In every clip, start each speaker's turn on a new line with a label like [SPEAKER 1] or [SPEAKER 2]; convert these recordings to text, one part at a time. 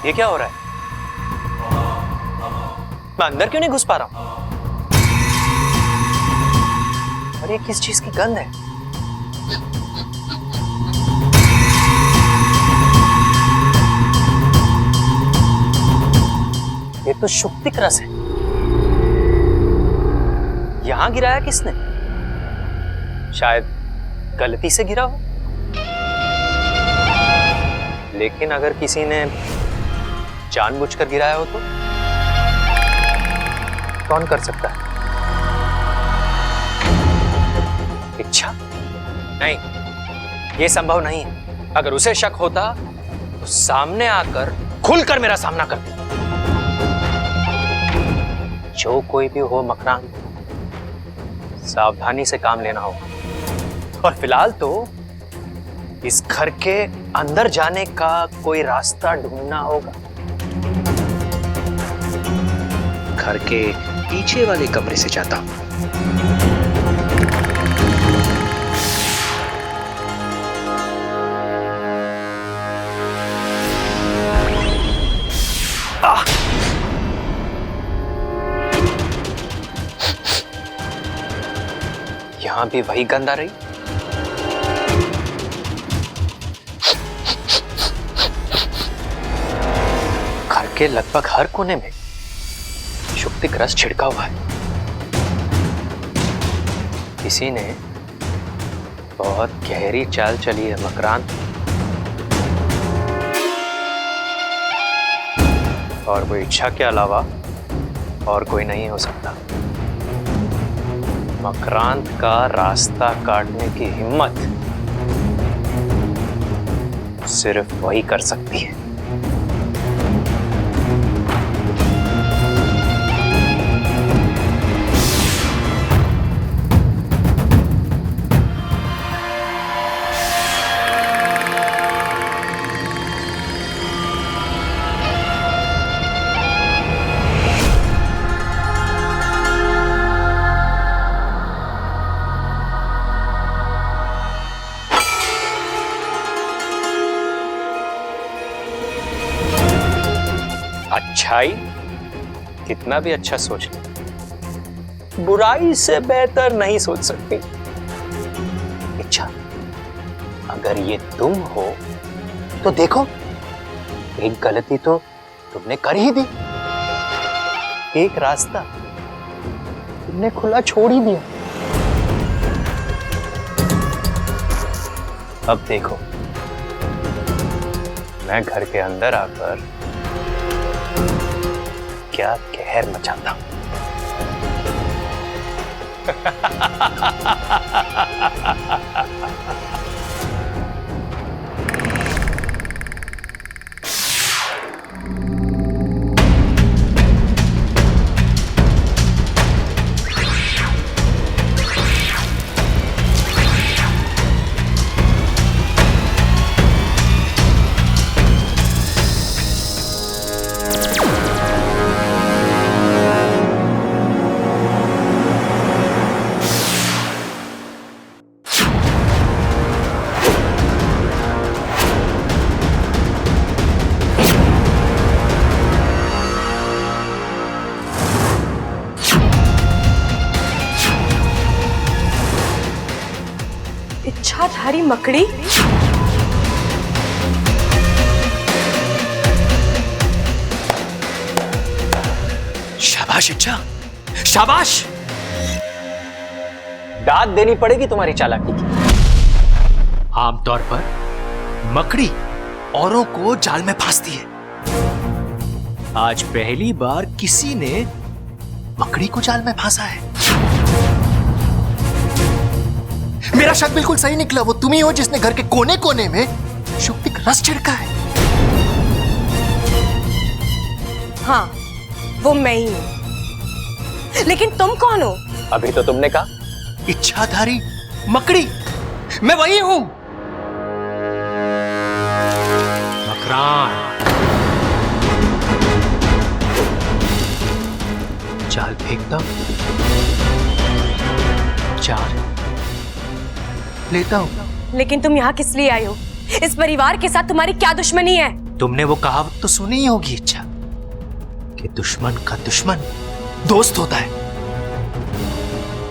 [SPEAKER 1] ये क्या हो रहा है? मैं अंदर क्यों नहीं घुस पा रहा हूं? और ये किस चीज की गंध है? ये तो शुक्तिक रस है। यहां गिराया किसने? शायद गलती से गिरा हो। लेकिन अगर किसी ने जानबूझकर गिराया हो तो कौन कर सकता है? इच्छा? नहीं, यह संभव नहीं है। अगर उसे शक होता तो सामने आकर खुलकर मेरा सामना करती। जो कोई भी हो मकरान, सावधानी से काम लेना होगा। और फिलहाल तो इस घर के अंदर जाने का कोई रास्ता ढूंढना होगा।
[SPEAKER 2] घर के पीछे वाले कमरे से जाता हूं।
[SPEAKER 1] यहां भी वही गंध आ रही। घर के लगभग हर कोने में शुक्तिक रस छिड़का हुआ है। किसी ने बहुत गहरी चाल चली है मकरान। और वो इच्छा के अलावा और कोई नहीं हो सकता। मकरांत का रास्ता काटने की हिम्मत सिर्फ वही कर सकती है। अच्छाई कितना भी अच्छा सोच ले, बुराई से बेहतर नहीं सोच सकती। इच्छा, अगर ये तुम हो तो देखो, एक गलती तो तुमने कर ही दी। एक रास्ता तुमने खुला छोड़ ही दिया। अब देखो, मैं घर के अंदर आकर क्या कहर मचाता हूं।
[SPEAKER 3] इच्छाधारी मकड़ी।
[SPEAKER 1] शाबाश इच्छा, शाबाश। दाद देनी पड़ेगी तुम्हारी चालाकी की। आमतौर पर मकड़ी औरों को जाल में फांसती है। आज पहली बार किसी ने मकड़ी को जाल में फांसा है। मेरा शक बिल्कुल सही निकला। वो तुम ही हो जिसने घर के कोने कोने में शुक्तिक रस छिड़का है।
[SPEAKER 3] हाँ, वो मैं ही हूं। लेकिन तुम कौन हो?
[SPEAKER 1] अभी तो तुमने कहा इच्छाधारी मकड़ी। मैं वही हूं। मकरान, जाल फेंकता हूं, जाल लेता हूं।
[SPEAKER 3] लेकिन तुम यहाँ किस लिए आई हो? इस परिवार के साथ तुम्हारी क्या दुश्मनी है?
[SPEAKER 1] तुमने वो कहावत तो सुनी ही होगी इच्छा, कि दुश्मन का दुश्मन दोस्त होता है।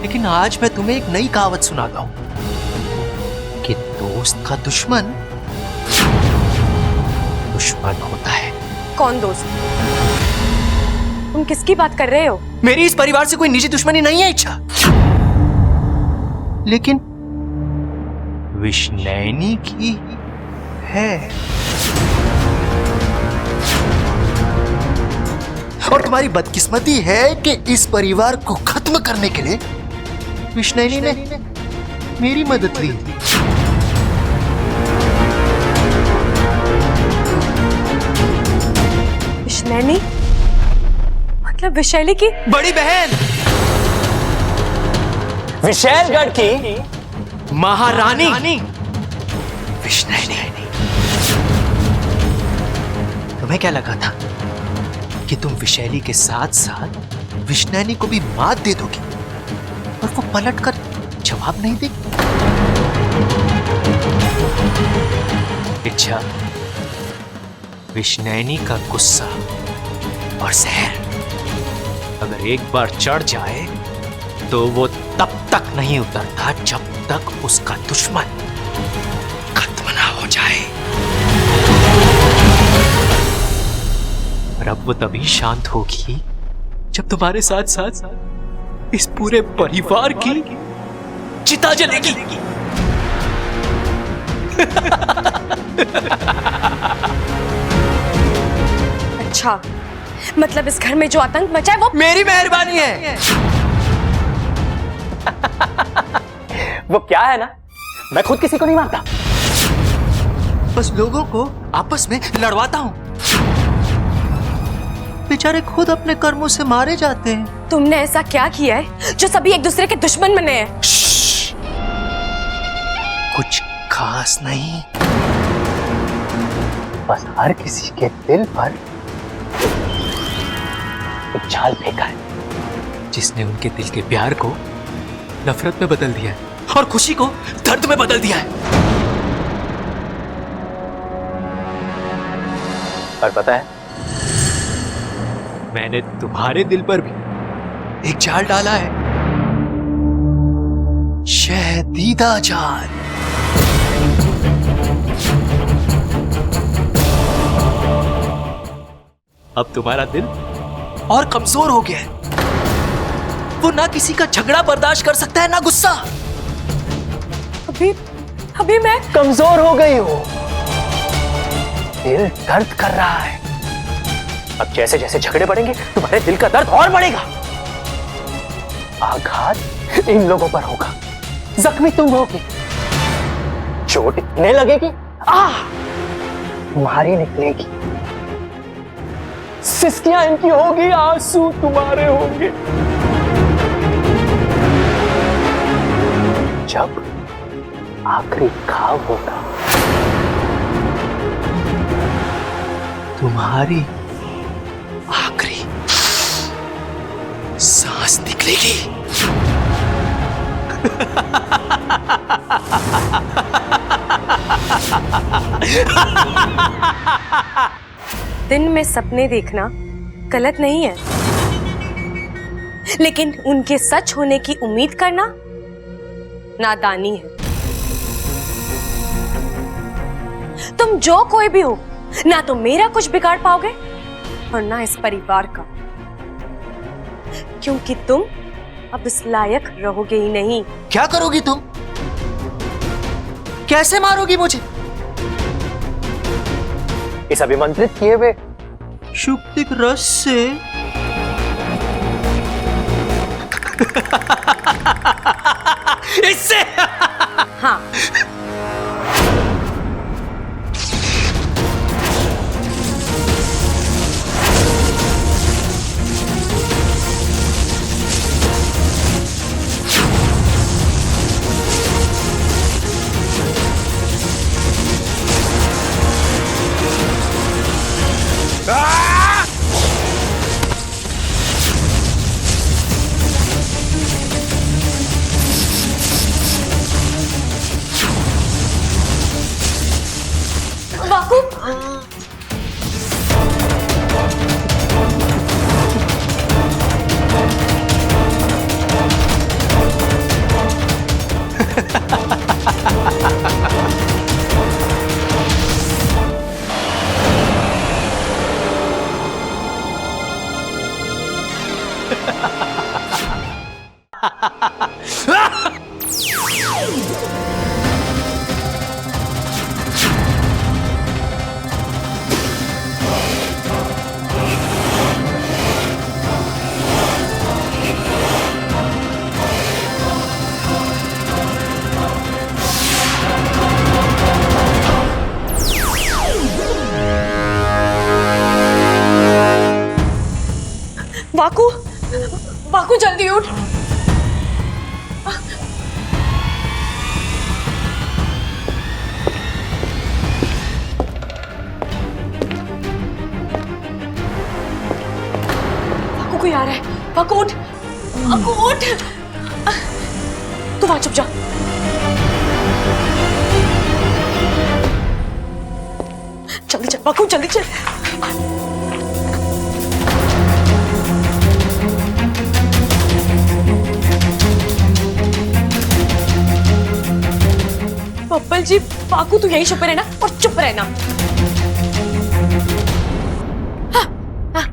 [SPEAKER 1] लेकिन आज मैं तुम्हें एक नई कहावत सुनाता हूं कि दोस्त का दुश्मन दुश्मन होता है।
[SPEAKER 3] कौन दोस्त? तुम किसकी बात कर रहे हो?
[SPEAKER 1] मेरी इस परिवार से कोई निजी दुश्मनी नहीं है इच्छा, लेकिन विष्णैनी की है। और तुम्हारी बदकिस्मती है कि इस परिवार को खत्म करने के लिए विष्णैनी ने मेरी मदद ली।
[SPEAKER 3] विष्णैनी मतलब विशैली की
[SPEAKER 1] बड़ी बहन,
[SPEAKER 4] विशैलगढ़ की
[SPEAKER 1] महारानी विष्णैनी। तुम्हें क्या लगा था कि तुम विशैली के साथ साथ विष्णैनी को भी मात दे दोगी और वो पलटकर जवाब नहीं देगी? इच्छा, विष्णैनी का गुस्सा और जहर अगर एक बार चढ़ जाए तो वो तब तक नहीं उतरता जब तक उसका दुश्मन खत्म ना हो जाए। और अब वो तभी शांत होगी जब तुम्हारे साथ साथ इस पूरे परिवार की चिता जलेगी।
[SPEAKER 3] अच्छा, मतलब इस घर में जो आतंक मचा है वो
[SPEAKER 1] मेरी मेहरबानी है।
[SPEAKER 4] वो क्या है ना, मैं खुद किसी को नहीं मारता,
[SPEAKER 1] बस लोगों को आपस में लड़वाता हूं। बेचारे खुद अपने कर्मों से मारे जाते हैं।
[SPEAKER 3] तुमने ऐसा क्या किया है जो सभी एक दूसरे के दुश्मन बने हैं?
[SPEAKER 1] कुछ खास नहीं,
[SPEAKER 4] बस हर किसी के दिल पर एक जाल फेंका है
[SPEAKER 1] जिसने उनके दिल के प्यार को नफरत में बदल दिया है और खुशी को दर्द में बदल दिया है।
[SPEAKER 4] और पता है,
[SPEAKER 1] मैंने तुम्हारे दिल पर भी एक जाल डाला है, शहदीदा जाल। अब तुम्हारा दिल और कमजोर हो गया है। वो ना किसी का झगड़ा बर्दाश्त कर सकता है ना गुस्सा।
[SPEAKER 3] अभी मैं
[SPEAKER 4] कमजोर हो गई हो, दिल दर्द कर रहा है। अब जैसे जैसे झगड़े बढ़ेंगे तुम्हारे दिल का दर्द और बढ़ेगा। आघात इन लोगों पर होगा, जख्मी तुम होगी, चोट इतने लगेगी तुम्हारी निकलेगी, सिसकियां इनकी होगी, आंसू तुम्हारे होंगे। जब आखिरी घाव होगा
[SPEAKER 1] तुम्हारी आखिरी सांस निकलेगी।
[SPEAKER 3] दिन में सपने देखना गलत नहीं है, लेकिन उनके सच होने की उम्मीद करना नादानी है। तुम जो कोई भी हो, ना तो मेरा कुछ बिगाड़ पाओगे और ना इस परिवार का, क्योंकि तुम अब इस लायक रहोगे ही नहीं।
[SPEAKER 1] क्या करोगी तुम? कैसे मारोगी मुझे?
[SPEAKER 4] इस अभिमंत्रित किए हुए
[SPEAKER 1] शुक्तिक रस से। इससे?
[SPEAKER 3] हाँ, बापू, जल्दी उठ। पाकू कोई आ रहा है। पाकू उठ, पाकू उठ। तू वहां चुप जा। जल्दी चल पाकू, जल्दी चल। बब्बल जी, पाकू तू यहीं छुपे रहना और चुप रहना। हाँ, हाँ।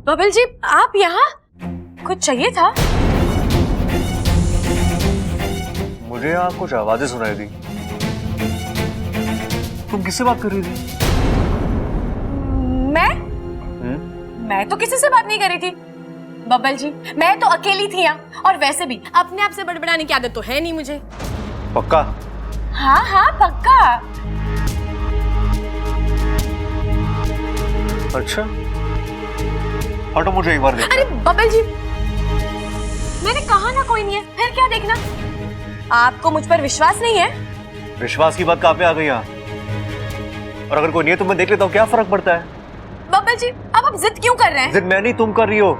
[SPEAKER 3] बब्बल जी, आप यहाँ कुछ चाहिए था?
[SPEAKER 5] मुझे यहाँ कुछ आवाजें सुनाई दी। तुम किससे बात कर रही थी? मैं
[SPEAKER 3] तो किसी से बात नहीं कर रही थी बब्बल जी। मैं तो अकेली थी यहाँ, और वैसे भी अपने आप से बड़बड़ाने की आदत तो है नहीं मुझे।
[SPEAKER 5] पक्का?
[SPEAKER 3] हाँ हाँ पक्का।
[SPEAKER 5] अच्छा, हटो, मुझे एक बार देखना।
[SPEAKER 3] अरे बब्बल जी, मैंने कहा ना कोई नहीं है, फिर क्या देखना? आपको मुझ पर विश्वास नहीं है?
[SPEAKER 5] विश्वास की बात कहाँ पे आ गई यहाँ? और अगर कोई नहीं है तो मैं देख लेता हूँ, क्या फर्क पड़ता है?
[SPEAKER 3] बब्बल जी, अब आप जिद क्यों कर रहे हैं?
[SPEAKER 5] जिद मैं नहीं, तुम कर रही हो,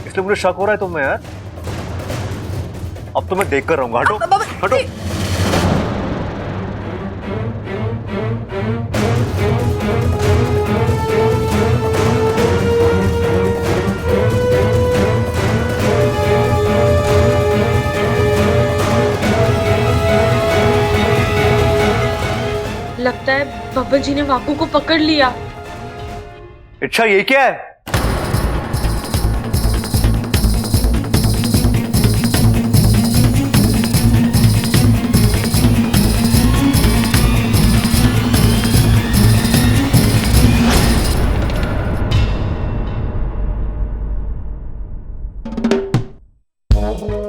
[SPEAKER 5] इसलिए मुझे शक हो रहा है तुम में यार। अब तो मैं देख कर रहूंगा। हटो, हटो।
[SPEAKER 3] लगता है बब्बल जी ने वाकू को पकड़ लिया।
[SPEAKER 5] अच्छा, ये क्या है?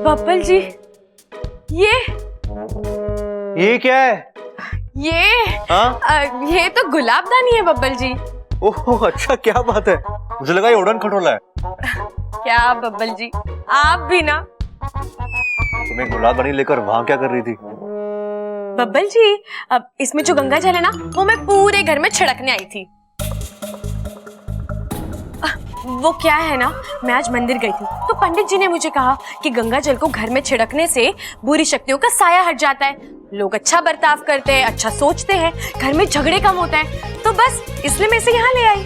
[SPEAKER 3] बब्बल जी,
[SPEAKER 5] ये क्या है?
[SPEAKER 3] ये तो गुलाबदानी है बब्बल जी।
[SPEAKER 5] ओह अच्छा, क्या बात है, मुझे लगा ये उड़न खटोला है।
[SPEAKER 3] क्या बब्बल जी, आप भी ना।
[SPEAKER 5] तुम्हें गुलाबदानी लेकर वहां क्या कर रही थी?
[SPEAKER 3] बब्बल जी, अब इसमें जो गंगा जल है ना, वो मैं पूरे घर में छिड़कने आई थी। वो क्या है ना, मैं आज मंदिर गई थी तो पंडित जी ने मुझे कहा कि गंगा जल को घर में छिड़कने से बुरी शक्तियों का साया हट जाता है, लोग अच्छा बर्ताव करते हैं, अच्छा सोचते हैं, घर में झगड़े कम होता है, तो बस इसलिए मैं इसे यहाँ ले आई।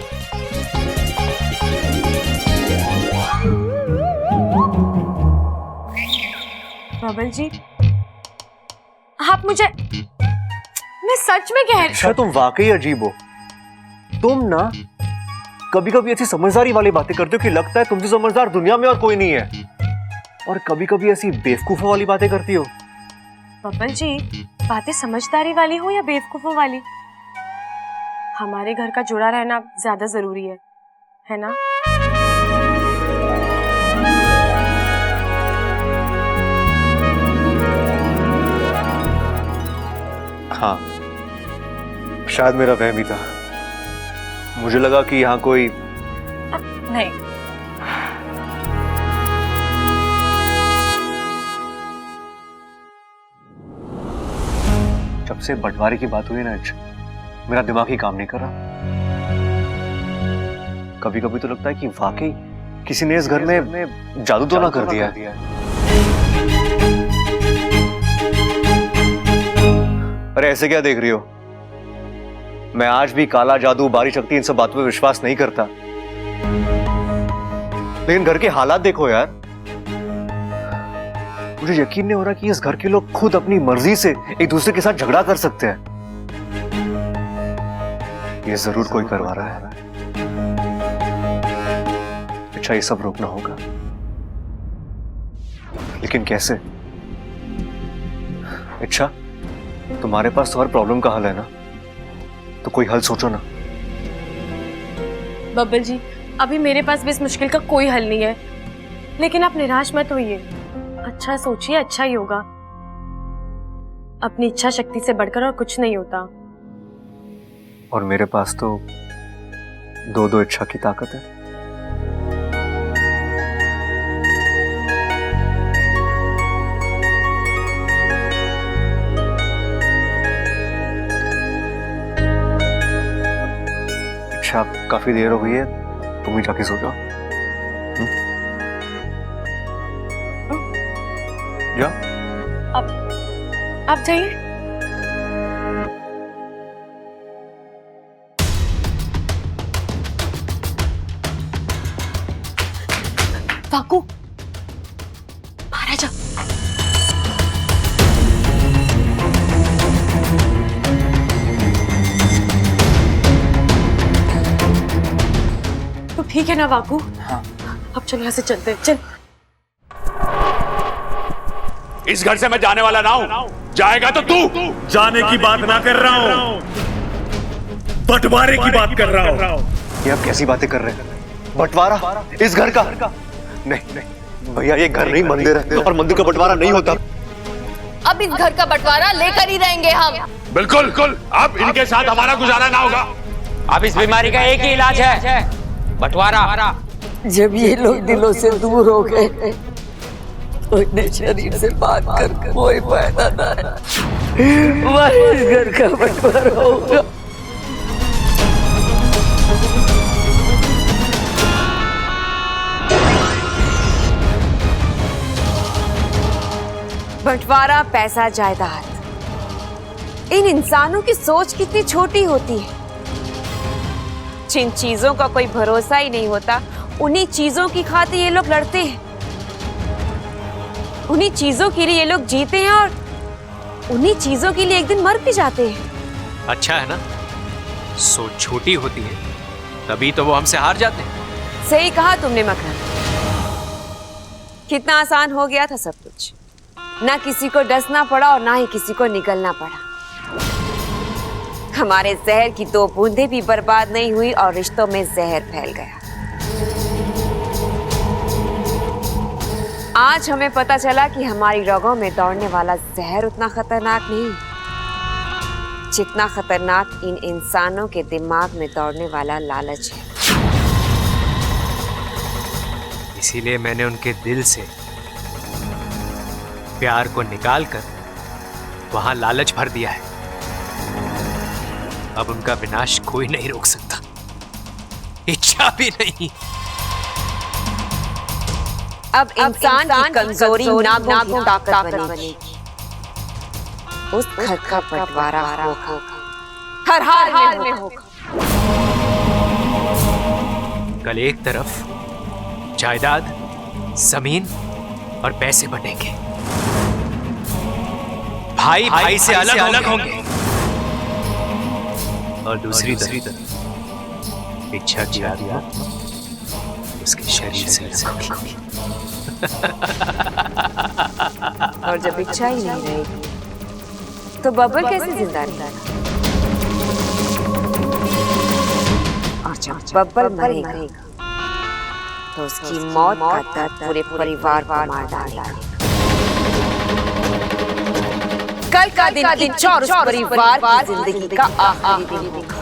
[SPEAKER 3] बब्बल जी, आप मुझे, मैं सच में कह रही।
[SPEAKER 5] अच्छा, तुम वाकई अजीब हो। तुम ना कभी कभी ऐसी समझदारी वाली बातें करते हो कि लगता है तुमसे समझदार दुनिया में और कोई नहीं है, और कभी कभी ऐसी बेवकूफों वाली बातें करती हो।
[SPEAKER 3] बब्बल जी, बातें समझदारी वाली हो या बेवकूफों वाली, हमारे घर का जुड़ा रहना ज्यादा जरूरी है ना?
[SPEAKER 5] हाँ, शायद मेरा वहम ही था। मुझे लगा कि यहाँ कोई
[SPEAKER 3] नहीं।
[SPEAKER 5] जब से बंटवारे की बात हुई ना, मेरा दिमाग ही काम नहीं कर रहा। कभी कभी तो लगता है कि वाकई किसी ने इस घर में जादू तो ना कर दिया है। अरे ऐसे क्या देख रही हो? मैं आज भी काला जादू, बारी शक्ति, इन सब बातों पे विश्वास नहीं करता, लेकिन घर के हालात देखो यार। मुझे यकीन नहीं हो रहा कि इस घर के लोग खुद अपनी मर्जी से एक दूसरे के साथ झगड़ा कर सकते हैं। ये जरूर कोई करवा रहा है। अच्छा, ये सब रोकना होगा, लेकिन कैसे? अच्छा, तुम्हारे पास तो हर प्रॉब्लम का हल है ना, तो कोई हल सोचो ना।
[SPEAKER 3] बब्बल जी, अभी मेरे पास भी इस मुश्किल का कोई हल नहीं है, लेकिन आप निराश मत होइए। अच्छा सोचिए, अच्छा ही होगा। अपनी इच्छा शक्ति से बढ़कर और कुछ नहीं होता।
[SPEAKER 5] और मेरे पास तो दो इच्छा की ताकत है। अच्छा काफी देर हो गई है, तुम ही जाके सो जाओ। जाओ।
[SPEAKER 3] आप जाइए। वाकू, महाराजा। तो ठीक है ना वाकू? हाँ। अब चल यहाँ से चलते हैं, चल।
[SPEAKER 6] इस घर से मैं जाने वाला ना हूं, जाएगा तो तू।
[SPEAKER 7] जाने की बात ना कर रहा हूं, बंटवारे की बात कर रहा हूं।
[SPEAKER 5] ये आप कैसी बातें कर रहे हैं? बंटवारा इस घर का? नहीं भैया, ये घर नहीं मंदिर है, और मंदिर का बंटवारा नहीं होता।
[SPEAKER 8] अब इस घर का बंटवारा लेकर ही रहेंगे हम।
[SPEAKER 6] बिल्कुल, अब इनके साथ हमारा गुजारा ना होगा।
[SPEAKER 1] अब इस बीमारी का एक ही इलाज है, बंटवारा।
[SPEAKER 9] जब ये लोग दिलों से दूर हो गए तो इन्हें शरीर से बात कर कोई फायदा ना है। हमारे इस घर का बंटवारा होगा।
[SPEAKER 8] बंटवारा, पैसा, जायदाद, इन इंसानों की सोच कितनी छोटी होती है। जिन चीजों का कोई भरोसा ही नहीं होता, उन्हीं चीजों की खातिर ये लोग लड़ते हैं, उन्हीं चीजों के लिए ये लोग जीते हैं और उन्हीं चीजों के लिए एक दिन मर भी जाते हैं।
[SPEAKER 1] अच्छा है ना, सोच छोटी होती है तभी तो वो हमसे हार जाते हैं।
[SPEAKER 8] सही कहा तुमने मकरंद, कितना आसान हो गया था सब कुछ। ना किसी को डसना पड़ा और ना ही किसी को निकलना पड़ा। हमारे जहर की 2 बूंदें भी बर्बाद नहीं हुई और रिश्तों में जहर फैल गया। आज हमें पता चला कि हमारी रगों में दौड़ने वाला जहर उतना खतरनाक नहीं जितना खतरनाक इन इंसानों के दिमाग में दौड़ने वाला लालच है।
[SPEAKER 1] इसीलिए मैंने उनके दिल से प्यार को निकालकर वहां लालच भर दिया है। अब उनका विनाश कोई नहीं रोक सकता, इच्छा भी नहीं।
[SPEAKER 8] अब इंसान की कमजोरी नागों की ताकत बनेगी। उस घर का बंटवारा होगा, हर हाल में होगा।
[SPEAKER 1] कल एक तरफ जायदाद, जमीन और पैसे बनेंगे, भाई से अलग होंगे, और दूसरी तरफ इच्छा की आत्मा उसके शरीर से अलग होगी।
[SPEAKER 8] और जब इच्छा ही नहीं रहेगी तो बबल कैसे जिंदा रहेगा? और जब बबल मरेगा तो उसकी मौत का दर्द पूरे परिवार को मार डालेगा। कल का दिन चौर उस परिवार की जिंदगी का आखिरी दिन होगा।